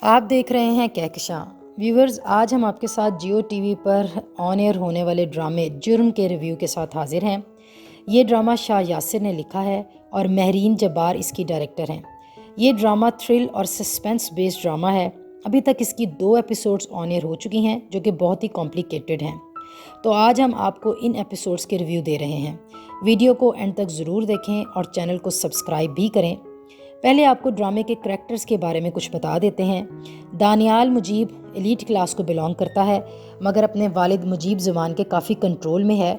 آپ دیکھ رہے ہیں کہکشاں ویورز۔ آج ہم آپ کے ساتھ جیو ٹی وی پر آن ایئر ہونے والے ڈرامے جرم کے ریویو کے ساتھ حاضر ہیں۔ یہ ڈرامہ شاہ یاسر نے لکھا ہے اور مہرین جبار اس کی ڈائریکٹر ہیں۔ یہ ڈرامہ تھرل اور سسپینس بیسڈ ڈرامہ ہے۔ ابھی تک اس کی 2 ایپیسوڈز آن ایئر ہو چکی ہیں جو کہ بہت ہی کمپلیکیٹڈ ہیں۔ تو آج ہم آپ کو ان ایپیسوڈز کے ریویو دے رہے ہیں۔ ویڈیو کو اینڈ تک ضرور دیکھیں اور چینل کو سبسکرائب بھی کریں۔ پہلے آپ کو ڈرامے کے کریکٹرز کے بارے میں کچھ بتا دیتے ہیں۔ دانیال مجیب ایلیٹ کلاس کو بلانگ کرتا ہے، مگر اپنے والد مجیب زمان کے کافی کنٹرول میں ہے،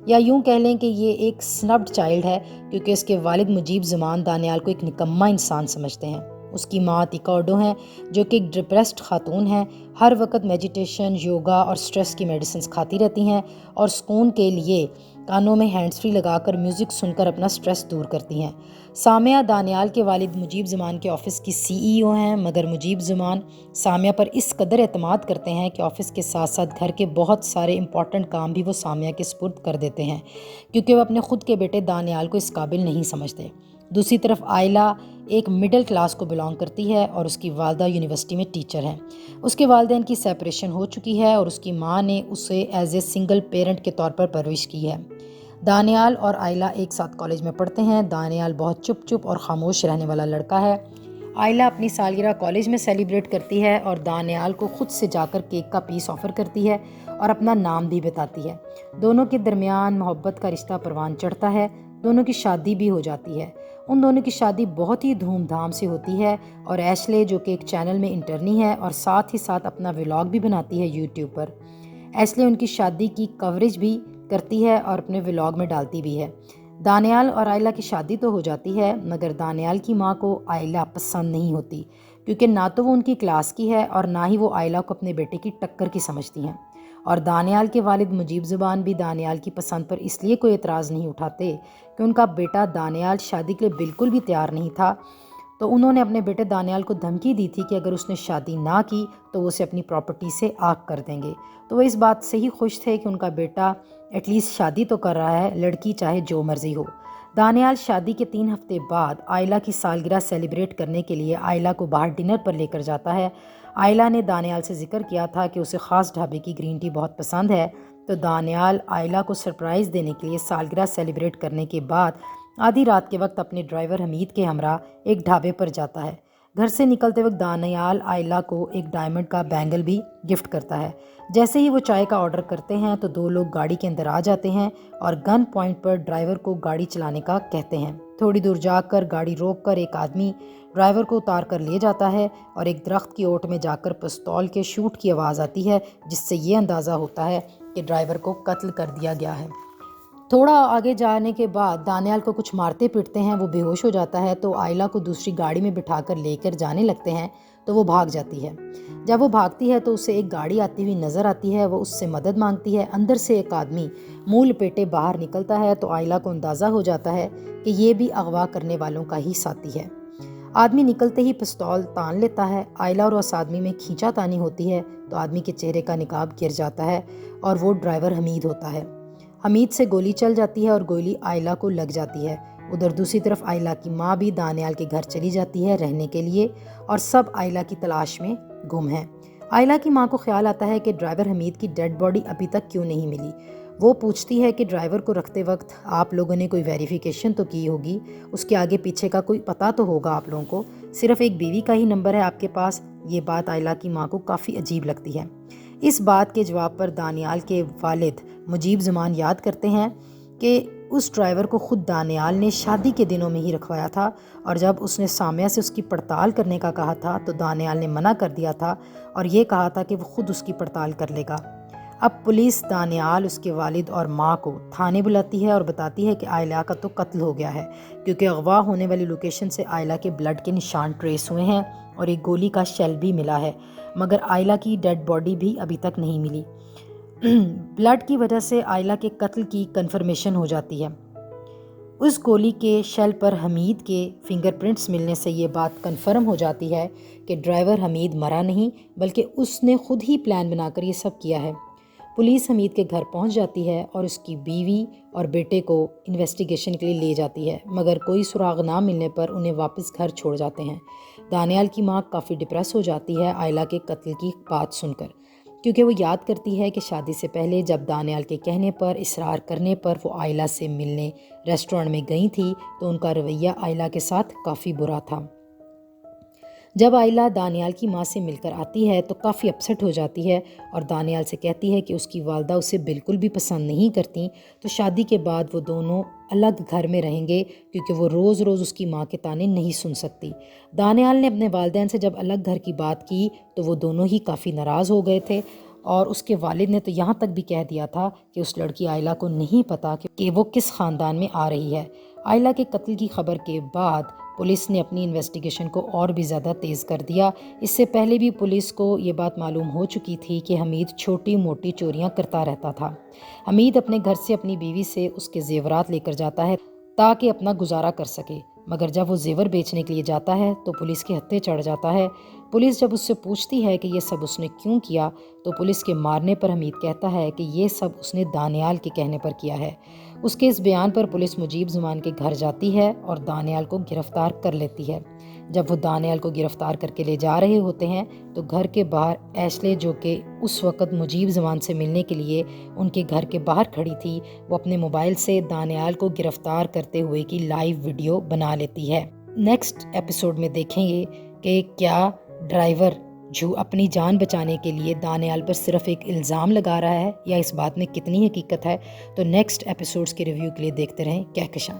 یا یوں کہہ لیں کہ یہ ایک سنبڈ چائلڈ ہے کیونکہ اس کے والد مجیب زمان دانیال کو ایک نکما انسان سمجھتے ہیں۔ اس کی ماں عتیقہ اوڈو ہیں جو کہ ایک ڈپریسڈ خاتون ہیں، ہر وقت میڈیٹیشن، یوگا اور سٹریس کی میڈیسنز کھاتی رہتی ہیں اور سکون کے لیے کانوں میں ہینڈز فری لگا کر میوزک سن کر اپنا سٹریس دور کرتی ہیں۔ سامیہ دانیال کے والد مجیب زمان کے آفس کی CEO ہیں، مگر مجیب زمان سامیہ پر اس قدر اعتماد کرتے ہیں کہ آفس کے ساتھ ساتھ گھر کے بہت سارے امپورٹنٹ کام بھی وہ سامیہ کے سپرد کر دیتے ہیں کیونکہ وہ اپنے خود کے بیٹے دانیال کو اس قابل نہیں سمجھتے۔ دوسری طرف آئلہ ایک مڈل کلاس کو بلانگ کرتی ہے اور اس کی والدہ یونیورسٹی میں ٹیچر ہیں۔ اس کے والدین کی سیپریشن ہو چکی ہے اور اس کی ماں نے اسے ایز اے سنگل پیرنٹ کے طور پر پرورش کی ہے۔ دانیال اور آئلہ ایک ساتھ کالج میں پڑھتے ہیں۔ دانیال بہت چپ اور خاموش رہنے والا لڑکا ہے۔ آئلہ اپنی سالگرہ کالج میں سیلیبریٹ کرتی ہے اور دانیال کو خود سے جا کر کیک کا پیس آفر کرتی ہے اور اپنا نام بھی بتاتی ہے۔ دونوں کے درمیان محبت کا رشتہ پروان چڑھتا ہے۔ دونوں کی شادی بھی ہو جاتی ہے۔ ان دونوں کی شادی بہت ہی دھوم دھام سے ہوتی ہے اور ایشلے جو کہ ایک چینل میں انٹرنی ہے اور ساتھ ہی ساتھ اپنا ولاگ بھی بناتی ہے یوٹیوب پر۔ ایشلے ان کی شادی کی کوریج بھی کرتی ہے اور اپنے ولاگ میں ڈالتی بھی ہے۔ دانیال اور آئلہ کی شادی تو ہو جاتی ہے مگر دانیال کی ماں کو آئلہ پسند نہیں ہوتی کیونکہ نہ تو وہ ان کی کلاس کی ہے اور نہ ہی وہ آئلہ کو اپنے بیٹے کی ٹکر کی سمجھتی ہیں۔ اور دانیال کے والد مجیب زبان بھی دانیال کی پسند پر اس لیے کوئی اعتراض نہیں اٹھاتے کہ ان کا بیٹا دانیال شادی کے لیے بالکل بھی تیار نہیں تھا، تو انہوں نے اپنے بیٹے دانیال کو دھمکی دی تھی کہ اگر اس نے شادی نہ کی تو وہ اسے اپنی پراپرٹی سے آگ کر دیں گے۔ تو وہ اس بات سے ہی خوش تھے کہ ان کا بیٹا ایٹ لیسٹ شادی تو کر رہا ہے، لڑکی چاہے جو مرضی ہو۔ دانیال شادی کے 3 ہفتے بعد آئلہ کی سالگرہ سیلیبریٹ کرنے کے لیے آئلہ کو باہر ڈنر پر لے کر جاتا ہے۔ آئلہ نے دانیال سے ذکر کیا تھا کہ اسے خاص ڈھابے کی گرین ٹی بہت پسند ہے، تو دانیال آئلہ کو سرپرائز دینے کے لیے سالگرہ سیلیبریٹ کرنے کے بعد آدھی رات کے وقت اپنے ڈرائیور حمید کے ہمراہ ایک ڈھابے پر جاتا ہے۔ گھر سے نکلتے وقت دانیال آئلہ کو ایک ڈائمنڈ کا بینگل بھی گفٹ کرتا ہے۔ جیسے ہی وہ چائے کا آرڈر کرتے ہیں تو 2 لوگ گاڑی کے اندر آ جاتے ہیں اور گن پوائنٹ پر ڈرائیور کو گاڑی چلانے کا کہتے ہیں۔ تھوڑی دور جا کر گاڑی روک کر ایک آدمی ڈرائیور کو اتار کر لے جاتا ہے اور ایک درخت کی اوٹ میں جا کر پستول کے شوٹ کی آواز آتی ہے جس سے یہ اندازہ ہوتا ہے کہ ڈرائیور کو قتل کر دیا گیا ہے۔ تھوڑا آگے جانے کے بعد دانیال کو کچھ مارتے پیٹتے ہیں، وہ بے ہوش ہو جاتا ہے تو آئلہ کو دوسری گاڑی میں بٹھا کر لے کر جانے لگتے ہیں تو وہ بھاگ جاتی ہے۔ جب وہ بھاگتی ہے تو اسے ایک گاڑی آتی ہوئی نظر آتی ہے، وہ اس سے مدد مانگتی ہے۔ اندر سے ایک آدمی منہ لپیٹے باہر نکلتا ہے تو آئلہ کو اندازہ ہو جاتا ہے کہ یہ بھی اغوا کرنے والوں کا ہی ساتھی ہے۔ آدمی نکلتے ہی پستول تان لیتا ہے۔ آئلہ اور اس آدمی میں کھینچا تانی ہوتی ہے تو آدمی کے چہرے کا نقاب گر جاتا ہے اور وہ ڈرائیور حمید ہوتا ہے۔ حمید سے گولی چل جاتی ہے اور گولی آئلہ کو لگ جاتی ہے۔ ادھر دوسری طرف آئلہ کی ماں بھی دانیال کے گھر چلی جاتی ہے رہنے کے لیے اور سب آئلہ کی تلاش میں گم ہیں۔ آئلہ کی ماں کو خیال آتا ہے کہ ڈرائیور حمید کی ڈیڈ باڈی ابھی تک کیوں نہیں ملی۔ وہ پوچھتی ہے کہ ڈرائیور کو رکھتے وقت آپ لوگوں نے کوئی ویریفیکیشن تو کی ہوگی، اس کے آگے پیچھے کا کوئی پتہ تو ہوگا آپ لوگوں کو، صرف ایک بیوی کا ہی نمبر ہے آپ کے پاس۔ یہ بات آئلہ کی ماں کو کافی عجیب لگتی ہے۔ اس بات کے جواب پر دانیال کے والد مجیب زمان یاد کرتے ہیں کہ اس ڈرائیور کو خود دانیال نے شادی کے دنوں میں ہی رکھوایا تھا اور جب اس نے سامیہ سے اس کی پڑتال کرنے کا کہا تھا تو دانیال نے منع کر دیا تھا اور یہ کہا تھا کہ وہ خود اس کی پڑتال کر لے گا۔ اب پولیس دانیال، اس کے والد اور ماں کو تھانے بلاتی ہے اور بتاتی ہے کہ آئلہ کا تو قتل ہو گیا ہے کیونکہ اغوا ہونے والی لوکیشن سے آئلہ کے بلڈ کے نشان ٹریس ہوئے ہیں اور ایک گولی کا شیل بھی ملا ہے، مگر آئلہ کی ڈیڈ باڈی بھی ابھی تک نہیں ملی۔ بلڈ کی وجہ سے آئلہ کے قتل کی کنفرمیشن ہو جاتی ہے۔ اس گولی کے شیل پر حمید کے فنگر پرنٹس ملنے سے یہ بات کنفرم ہو جاتی ہے کہ ڈرائیور حمید مرا نہیں بلکہ اس نے خود ہی پلان بنا کر یہ سب کیا ہے۔ پولیس حمید کے گھر پہنچ جاتی ہے اور اس کی بیوی اور بیٹے کو انویسٹیگیشن کے لیے لے جاتی ہے، مگر کوئی سراغ نہ ملنے پر انہیں واپس گھر چھوڑ جاتے ہیں۔ دانیال کی ماں کافی ڈپریس ہو جاتی ہے آئلہ کے قتل کی بات سن کر، کیونکہ وہ یاد کرتی ہے کہ شادی سے پہلے جب دانیال کے کہنے پر، اصرار کرنے پر وہ آئلہ سے ملنے ریسٹورنٹ میں گئی تھی تو ان کا رویہ آئلہ کے ساتھ کافی برا تھا۔ جب آئلہ دانیال کی ماں سے مل کر آتی ہے تو کافی اپسٹ ہو جاتی ہے اور دانیال سے کہتی ہے کہ اس کی والدہ اسے بالکل بھی پسند نہیں کرتی، تو شادی کے بعد وہ دونوں الگ گھر میں رہیں گے کیونکہ وہ روز روز اس کی ماں کے طعنے نہیں سن سکتی۔ دانیال نے اپنے والدین سے جب الگ گھر کی بات کی تو وہ دونوں ہی کافی ناراض ہو گئے تھے، اور اس کے والد نے تو یہاں تک بھی کہہ دیا تھا کہ اس لڑکی آئلہ کو نہیں پتہ کہ وہ کس خاندان میں آ رہی ہے۔ آئلہ کے قتل کی خبر کے بعد پولیس نے اپنی انویسٹیگیشن کو اور بھی زیادہ تیز کر دیا۔ اس سے پہلے بھی پولیس کو یہ بات معلوم ہو چکی تھی کہ حمید چھوٹی موٹی چوریاں کرتا رہتا تھا۔ حمید اپنے گھر سے اپنی بیوی سے اس کے زیورات لے کر جاتا ہے تاکہ اپنا گزارا کر سکے، مگر جب وہ زیور بیچنے کے لیے جاتا ہے تو پولیس کے ہتھے چڑھ جاتا ہے۔ پولیس جب اس سے پوچھتی ہے کہ یہ سب اس نے کیوں کیا تو پولیس کے مارنے پر حمید کہتا ہے کہ یہ سب اس نے دانیال کے کہنے پر کیا ہے۔ اس کے اس بیان پر پولیس مجیب زمان کے گھر جاتی ہے اور دانیال کو گرفتار کر لیتی ہے۔ جب وہ دانیال کو گرفتار کر کے لے جا رہے ہوتے ہیں تو گھر کے باہر ایشلے، جو کہ اس وقت مجیب زمان سے ملنے کے لیے ان کے گھر کے باہر کھڑی تھی، وہ اپنے موبائل سے دانیال کو گرفتار کرتے ہوئے کی لائیو ویڈیو بنا لیتی ہے۔ نیکسٹ ایپیسوڈ میں دیکھیں گے کہ کیا ڈرائیور اپنی جان بچانے کے لیے دانیال پر صرف ایک الزام لگا رہا ہے یا اس بات میں کتنی حقیقت ہے۔ تو نیکسٹ ایپیسوڈز کے ریویو کے لیے دیکھتے رہیں کہکشاں۔